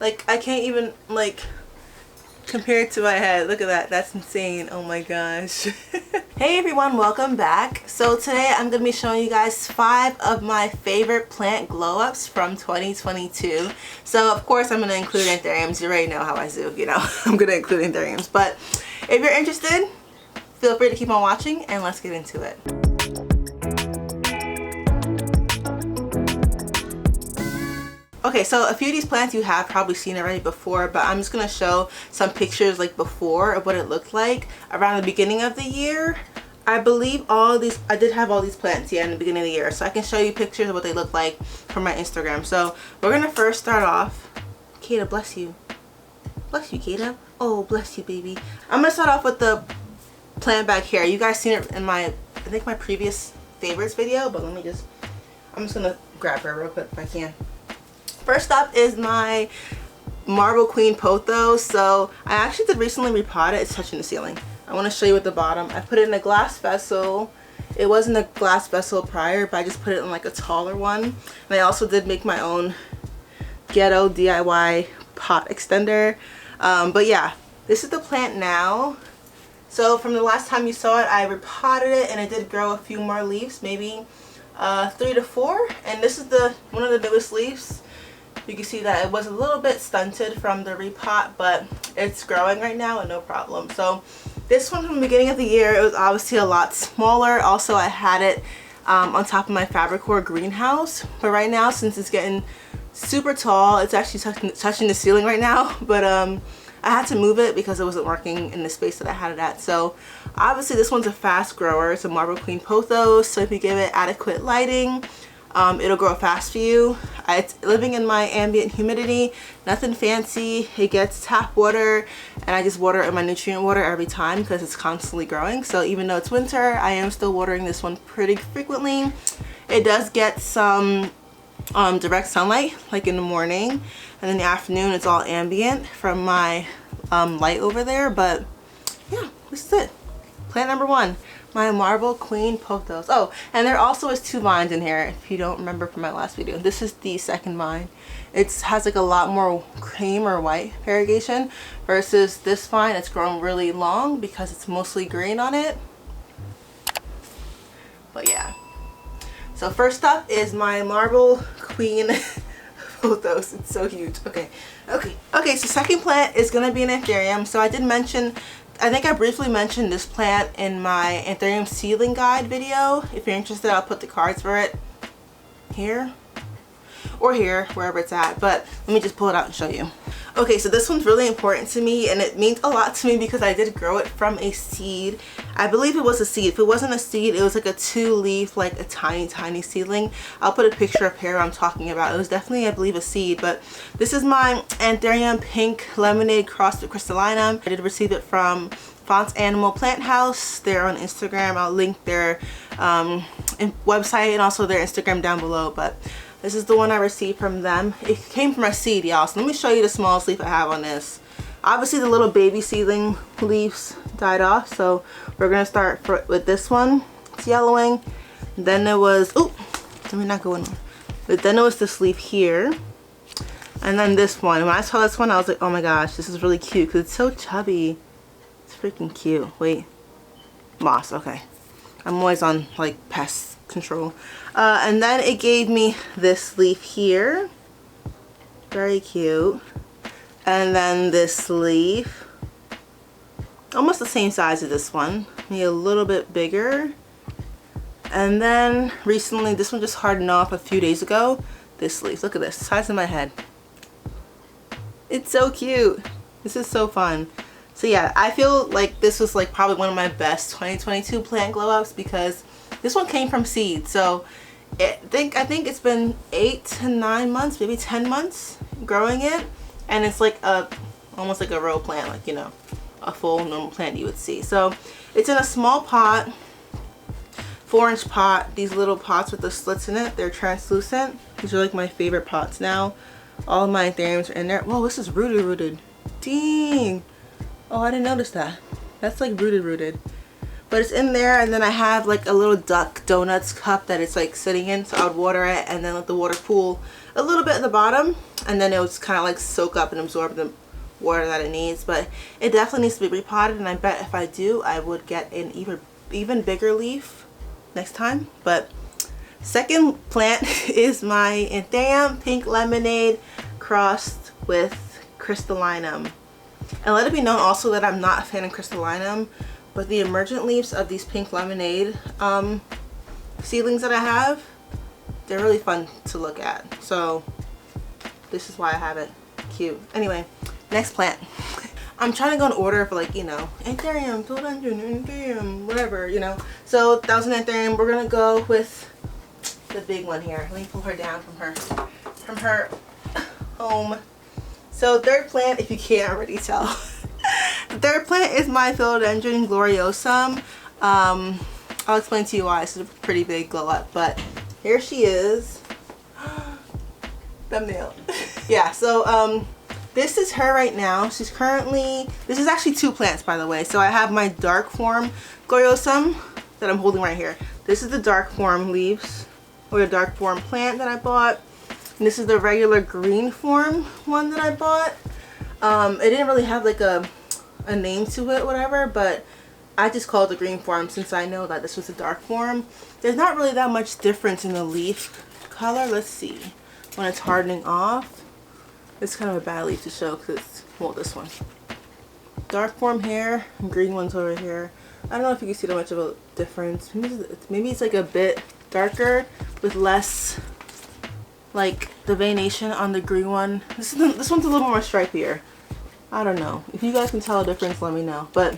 Like, I can't even, like, compare it to my head. Look at that. That's insane. Oh my gosh. Hey everyone, welcome back. So today I'm going to be showing you guys 5 of my favorite plant glow-ups from 2022. So of course I'm going to include Anthuriums. You already know how I do, you know. I'm going to include Anthuriums. But if you're interested, feel free to keep on watching and let's get into it. Okay, so a few of these plants you have probably seen already before, but I'm just going to show some pictures like before of what it looked like around the beginning of the year. I believe all these, I did have all these plants, yeah, in the beginning of the year. So I can show you pictures of what they look like from my Instagram. So we're going to first start off. Kata, bless you. Bless you, Kata. Oh, bless you, baby. I'm going to start off with the plant back here. You guys seen it in my, I think my previous favorites video, but let me just, I'm just going to grab her real quick if I can. First up is my Marble Queen Pothos. So I actually did recently repot it. It's touching the ceiling. I want to show you at the bottom. I put it in a glass vessel. It wasn't a glass vessel prior, but I just put it in like a taller one. And I also did make my own ghetto DIY pot extender. But yeah, this is the plant now. So from the last time you saw it, I repotted it and it did grow a few more leaves, maybe 3 to 4. And this is the one of the newest leaves. You can see that it was a little bit stunted from the repot, but it's growing right now and no problem. So this one from the beginning of the year, it was obviously a lot smaller. Also, I had it on top of my Fabricor greenhouse. But right now, since it's getting super tall, it's actually touching the ceiling right now. But I had to move it because it wasn't working in the space that I had it at. So obviously this one's a fast grower. It's a Marble Queen Pothos. So if you give it adequate lighting, it'll grow fast for you. It's living in my ambient humidity, nothing fancy. It gets tap water and I just water it in my nutrient water every time because it's constantly growing. So even though it's winter, I am still watering this one pretty frequently. It does get some direct sunlight, like in the morning, and in the afternoon it's all ambient from my light over there. But yeah, this is it. Plant number 1. My Marble Queen Pothos. Oh, and there also is 2 vines in here if you don't remember from my last video. This is the second vine. It has like a lot more cream or white variegation versus this vine. It's grown really long because it's mostly green on it. But yeah. So first up is my Marble Queen Pothos. It's so huge. Okay, so second plant is going to be an Anthurium. So I did mention, I think I briefly mentioned this plant in my Anthurium seedling guide video. If you're interested, I'll put the cards for it here or here, wherever it's at. But let me just pull it out and show you. Okay, so this one's really important to me and it means a lot to me because I did grow it from a seed. I believe it was a seed. If it wasn't a seed, it was like a 2-leaf, like a tiny seedling. I'll put a picture up here I'm talking about. It was definitely, I believe, a seed. But this is my Anthurium Pink Lemonade crossed with crystallinum. I did receive it from Font's Animal Plant House. They're on Instagram. I'll link their website and also their Instagram down below. But this is the one I received from them. It came from a seed, y'all. So let me show you the smallest leaf I have on this. Obviously the little baby seedling leaves died off. So we're going to start with this one. It's yellowing. Then there was, oh, let me not go in there. But then there was this leaf here. And then this one. When I saw this one, I was like, oh my gosh, this is really cute because it's so chubby. It's freaking cute. Wait. Moss, okay. I'm always on like pest control. And then it gave me this leaf here. Very cute. And then this leaf. Almost the same size as this one. Maybe a little bit bigger. And then recently, this one just hardened off a few days ago. This leaf. Look at this. The size of my head. It's so cute. This is so fun. So yeah, I feel like this was like probably one of my best 2022 plant glow ups because this one came from seed. So I think it's been 8 to 9 months, maybe 10 months growing it, and it's like almost like a row plant, like, you know, a full normal plant you would see. So it's in a small pot, 4-inch pot. These little pots with the slits in it, they're translucent. These are like my favorite pots now. All of my Anthuriums are in there. Whoa, this is rooted. Dang. Oh, I didn't notice that. That's like rooted. But it's in there, and then I have like a little duck donuts cup that it's like sitting in, so I would water it and then let the water pool a little bit at the bottom. and then it would kind of like soak up and absorb the water that it needs. But it definitely needs to be repotted, and I bet if I do, I would get an even bigger leaf next time. But second plant is my Anthurium pink lemonade crossed with crystallinum. And let it be known also that I'm not a fan of crystallinum, but the emergent leaves of these pink lemonade seedlings that I have, they're really fun to look at. So this is why I have it. Cute. Anyway, next plant. I'm trying to go in order of, like, you know, Anthurium, Philodendron, Anthurium, whatever, you know. So that was an Anthurium. We're gonna go with the big one here. Let me pull her down from her home. So third plant, if you can't already tell, the third plant is my Philodendron gloriosum. I'll explain to you why. It's a pretty big glow up, but here she is. Thumbnail. Yeah, so this is her right now. She's currently, this is actually two plants, by the way. So I have my dark form gloriosum that I'm holding right here. This is the dark form leaves, or the dark form plant that I bought. And this is the regular green form one that I bought. It didn't really have like a name to it, whatever, but I just called it the green form since I know that this was a dark form. There's not really that much difference in the leaf color. Let's see. When it's hardening off, it's kind of a bad leaf to show because it's, well, this one. Dark form here, green one's over here. I don't know if you can see that much of a difference. Maybe it's like a bit darker with less like the veination on the green one. This one's a little more stripier. I don't know. If you guys can tell a difference, let me know. But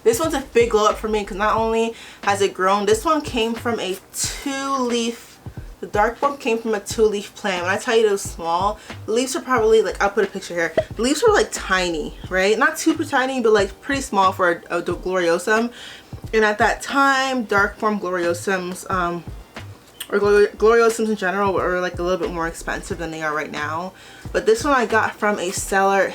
this one's a big glow up for me because not only has it grown, this one came from a 2-leaf, the dark form came from a 2-leaf plant. When I tell you it was small, the leaves are probably like, I'll put a picture here. The leaves were like tiny, right? Not super tiny, but like pretty small for a gloriosum. And at that time, dark form gloriosums, or gloriosums in general, were like a little bit more expensive than they are right now. But this one I got from a seller.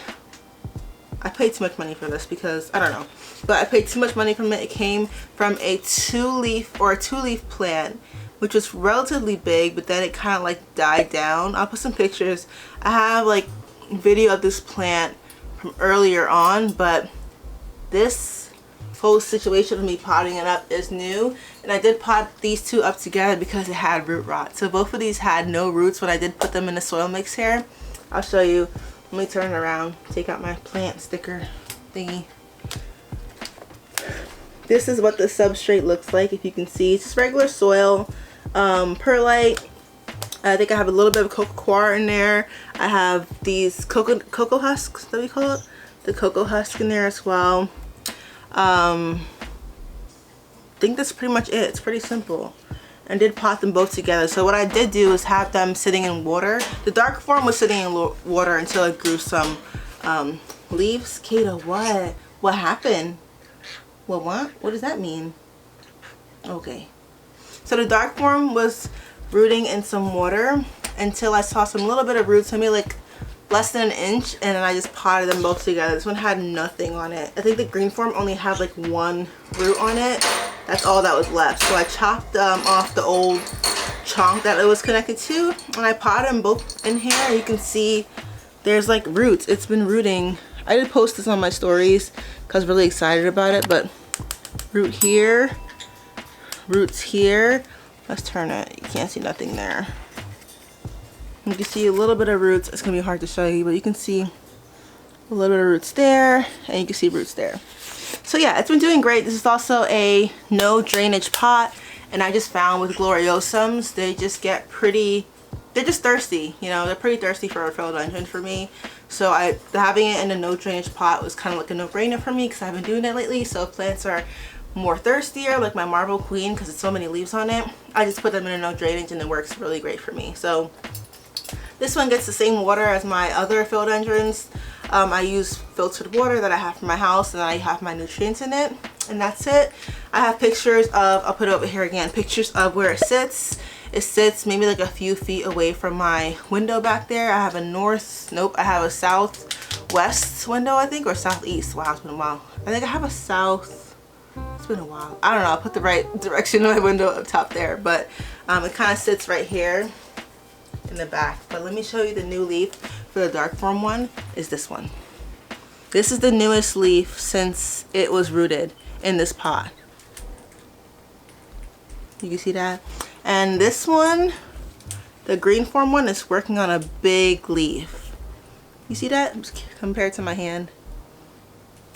I paid too much money for this because I don't know, but I paid too much money from it. It came from a 2-leaf plant, which was relatively big, but then it kind of like died down. I'll put some pictures. I have like video of this plant from earlier on, but this whole situation of me potting it up is new. And I did pot these two up together because it had root rot. So both of these had no roots when I did put them in the soil mix here. I'll show you. Let me turn around, take out my plant sticker thingy. This is what the substrate looks like. If you can see, it's just regular soil, perlite. I think I have a little bit of cocoa coir in there. I have these cocoa husks, that we call it, the cocoa husk in there as well. I think that's pretty much it. It's pretty simple. And did pot them both together. So what I did do is have them sitting in water. The dark form was sitting in water until it grew some leaves. Kata, what? What happened? What? What does that mean? Okay. So the dark form was rooting in some water until I saw some little bit of roots, maybe like less than an inch, and then I just potted them both together. This one had nothing on it. I think the green form only had like 1 root on it. That's all that was left. So I chopped off the old chunk that it was connected to, and I potted them both in here. You can see there's like roots. It's been rooting. I did post this on my stories because I'm really excited about it, but root here, roots here. Let's turn it. You can't see nothing there. You can see a little bit of roots. It's gonna be hard to show you, but you can see a little bit of roots there, and you can see roots there. So yeah, it's been doing great. This is also a no drainage pot, and I just found with gloriosums, they just get pretty, they're just thirsty, you know, they're pretty thirsty for a philodendron for me. So having it in a no drainage pot was kind of like a no-brainer for me because I've been doing it lately. So if plants are more thirstier, like my marble queen, because it's so many leaves on it, I just put them in a no drainage and it works really great for me. So this one gets the same water as my other philodendrons. I use filtered water that I have from my house, and I have my nutrients in it, and that's it. I have pictures of, I'll put it over here again, pictures of where it sits. It sits maybe like a few feet away from my window back there. I have a I have a southwest window, I think, or southeast. Wow, it's been a while. I think I have a south, it's been a while. I don't know, I'll put the right direction of my window up top there, but it kind of sits right here. in the back. But let me show you the new leaf for the dark form one is this one. This is the newest leaf since it was rooted in this pot. You can see that? And this one, the green form one, is working on a big leaf. You see that? Compared to my hand.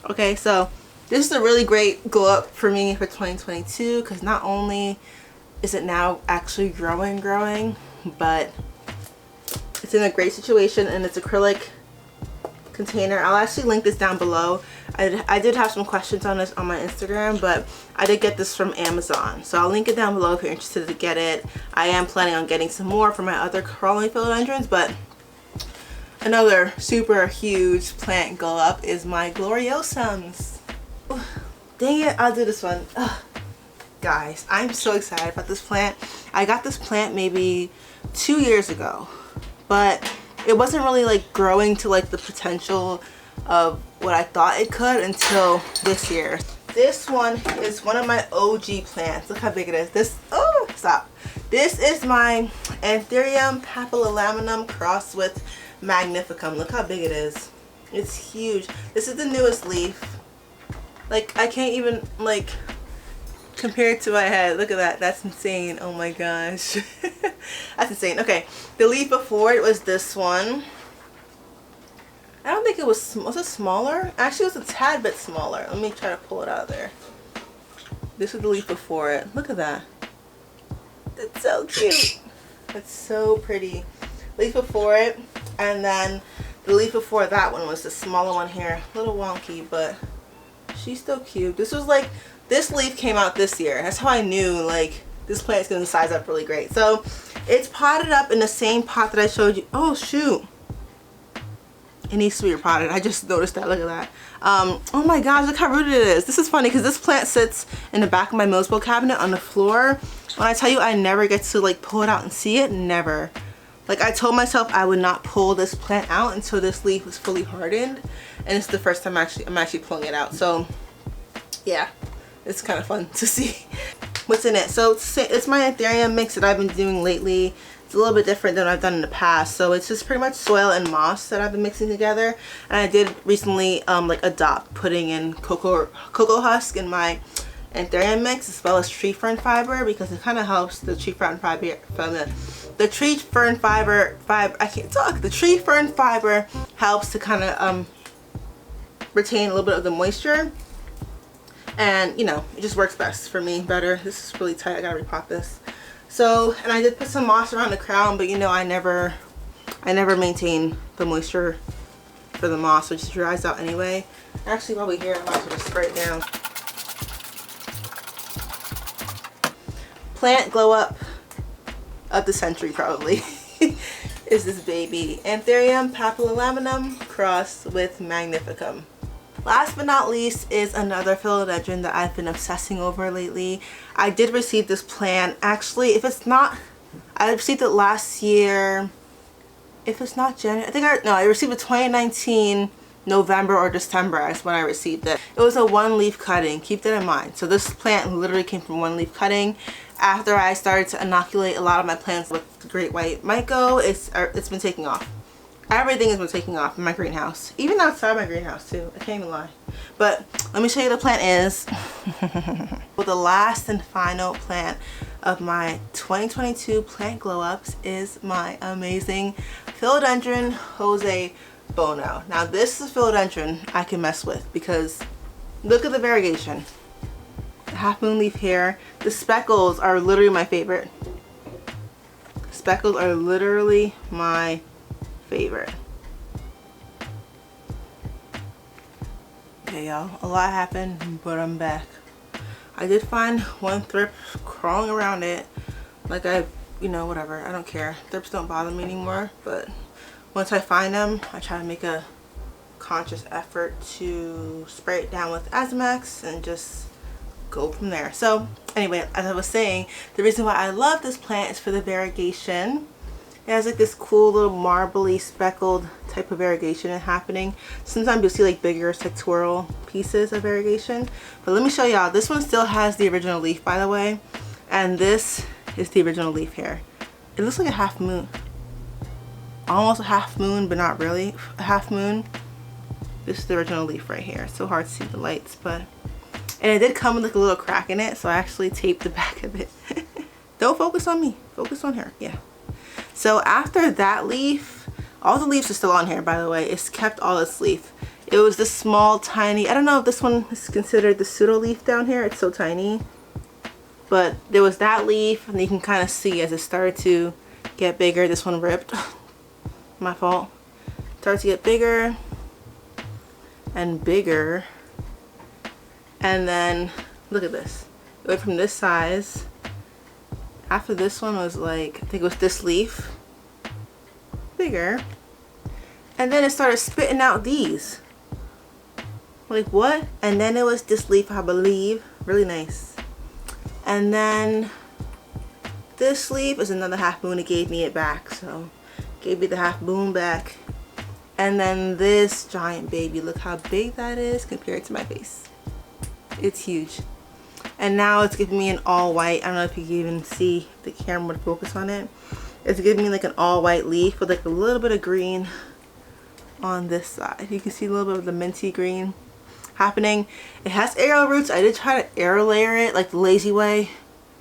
Okay, so this is a really great glow up for me for 2022 because not only is it now actually growing, but it's in a great situation and it's acrylic container. I'll actually link this down below. I did have some questions on this on my Instagram, but I did get this from Amazon, so I'll link it down below if you're interested to get it. I am planning on getting some more for my other crawling philodendrons, but another super huge plant glow up is my gloriosums. Dang it, I'll do this one. Ugh. Guys, I'm so excited about this plant. I got this plant maybe 2 years ago, but it wasn't really like growing to like the potential of what I thought it could until this year. This one is one of my OG plants. Look how big it is. This, oh, stop. This is my Anthurium papilla laminum crossed with magnificum. Look how big it is. It's huge. This is the newest leaf. Like, I can't even like compare it to my head. Look at that. That's insane. Oh my gosh. That's insane. Okay, the leaf before it was this one. I don't think it was it smaller? Actually, it was a tad bit smaller. Let me try to pull it out of there. This is the leaf before it. Look at that. That's so cute. That's so pretty. Leaf before it, and then the leaf before that one was the smaller one here. A little wonky, but she's still cute. This was like, this leaf came out this year. That's how I knew like this plant's gonna size up really great. So it's potted up in the same pot that I showed you. Oh shoot. It needs to be repotted. I just noticed that. Look at that. Oh my gosh, look how rooted it is. This is funny because this plant sits in the back of my Mosbo cabinet on the floor. When I tell you I never get to like pull it out and see it, never. Like I told myself I would not pull this plant out until this leaf was fully hardened, and it's the first time I'm actually pulling it out. So yeah, it's kind of fun to see what's in it. So it's my Anthurium mix that I've been doing lately. It's a little bit different than I've done in the past. So it's just pretty much soil and moss that I've been mixing together. And I did recently like adopt putting in cocoa husk in my Anthurium mix, as well as tree fern fiber, because it kind of helps the tree fern fiber the tree fern fiber helps to kind of retain a little bit of the moisture, and you know, it just works best for me better. This is really tight. I gotta repot this. So, and I did put some moss around the crown, but you know, I never maintain the moisture for the moss, so it just dries out anyway. Actually, while we're here, I might as well just spray it down. Plant glow up of the century probably is this baby Anthurium papilla laminum crossed with magnificum. Last but not least is another philodendron that I've been obsessing over lately. I did receive this plant. Actually, if it's not, I received it last year. If it's not January, I received it 2019 November or December is when I received it. It was a one leaf cutting. Keep that in mind. So this plant literally came from one leaf cutting. After I started to inoculate a lot of my plants with great white Myco, it's been taking off. Everything has been taking off in my greenhouse. Even outside my greenhouse too. I can't even lie. But let me show you the plant is. Well, the last and final plant of my 2022 plant glow ups is my amazing Philodendron Jose Buono. Now this is philodendron I can mess with because look at the variegation. The half moon leaf here. The speckles are literally my favorite. Speckles are literally my favorite. Okay y'all, a lot happened, but I'm back. I did find one thrip crawling around it. Like you know, whatever, I don't care. Thrips don't bother me anymore, but once I find them, I try to make a conscious effort to spray it down with Azimax and just go from there. So anyway, as I was saying, the reason why I love this plant is for the variegation. It has like this cool little marbly speckled type of variegation happening. Sometimes you'll see like bigger sectoral pieces of variegation. But let me show y'all. This one still has the original leaf, by the way. And this is the original leaf here. It looks like a half moon. almost a half moon, but not really a half moon. This is the original leaf right here. It's so hard to see the lights, but, and it did come with like a little crack in it, so I actually taped the back of it. Don't focus on me, focus on her. Yeah. So after that leaf, all the leaves are still on here, by the way. It's kept all its leaf. It was this small, tiny, I don't know if this one is considered the pseudo leaf down here. It's so tiny. But there was that leaf, and you can kind of see as it started to get bigger. This one ripped. My fault. Started to get bigger and bigger. And then, look at this. It went from this size. After this one was like, I think it was this leaf. Bigger. And then it started spitting out these. Like what? And then it was this leaf, I believe. Really nice. And then this leaf is another half moon. It gave me it back. So gave me the half moon back. And then this giant baby. Look how big that is compared to my face. It's huge. And now it's giving me an all white. I don't know if you can even see the camera would focus on it. It's giving me like an all white leaf with like a little bit of green on this side. You can see a little bit of the minty green happening. It has aerial roots. I did try to air layer it like the lazy way.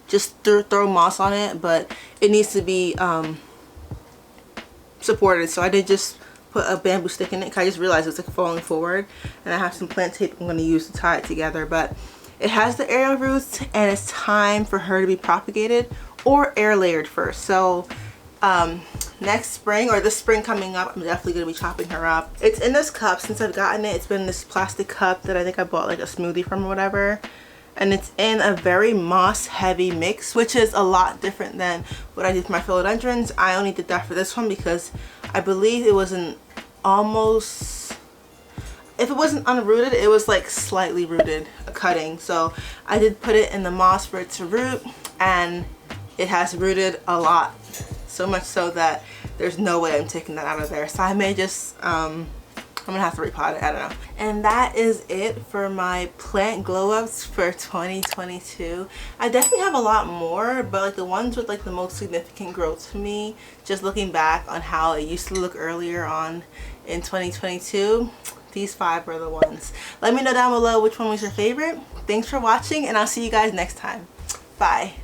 Just throw moss on it, but it needs to be supported. So I did just put a bamboo stick in it. I just realized it's like falling forward, and I have some plant tape I'm going to use to tie it together. But it has the aerial roots, and it's time for her to be propagated or air layered first. So next spring, or this spring coming up, I'm definitely going to be chopping her up. It's in this cup. Since I've gotten it, it's been in this plastic cup that I think I bought like a smoothie from or whatever. And it's in a very moss heavy mix, which is a lot different than what I did for my philodendrons. I only did that for this one because I believe it was an almost, if it wasn't unrooted, it was like slightly rooted, a cutting. So I did put it in the moss for it to root, and it has rooted a lot. So much so that there's no way I'm taking that out of there. So I may just, I'm gonna have to repot it, I don't know. And that is it for my plant glow ups for 2022. I definitely have a lot more, but like the ones with like the most significant growth to me, just looking back on how it used to look earlier on in 2022, these 5 were the ones. Let me know down below which one was your favorite. Thanks for watching, and I'll see you guys next time. Bye.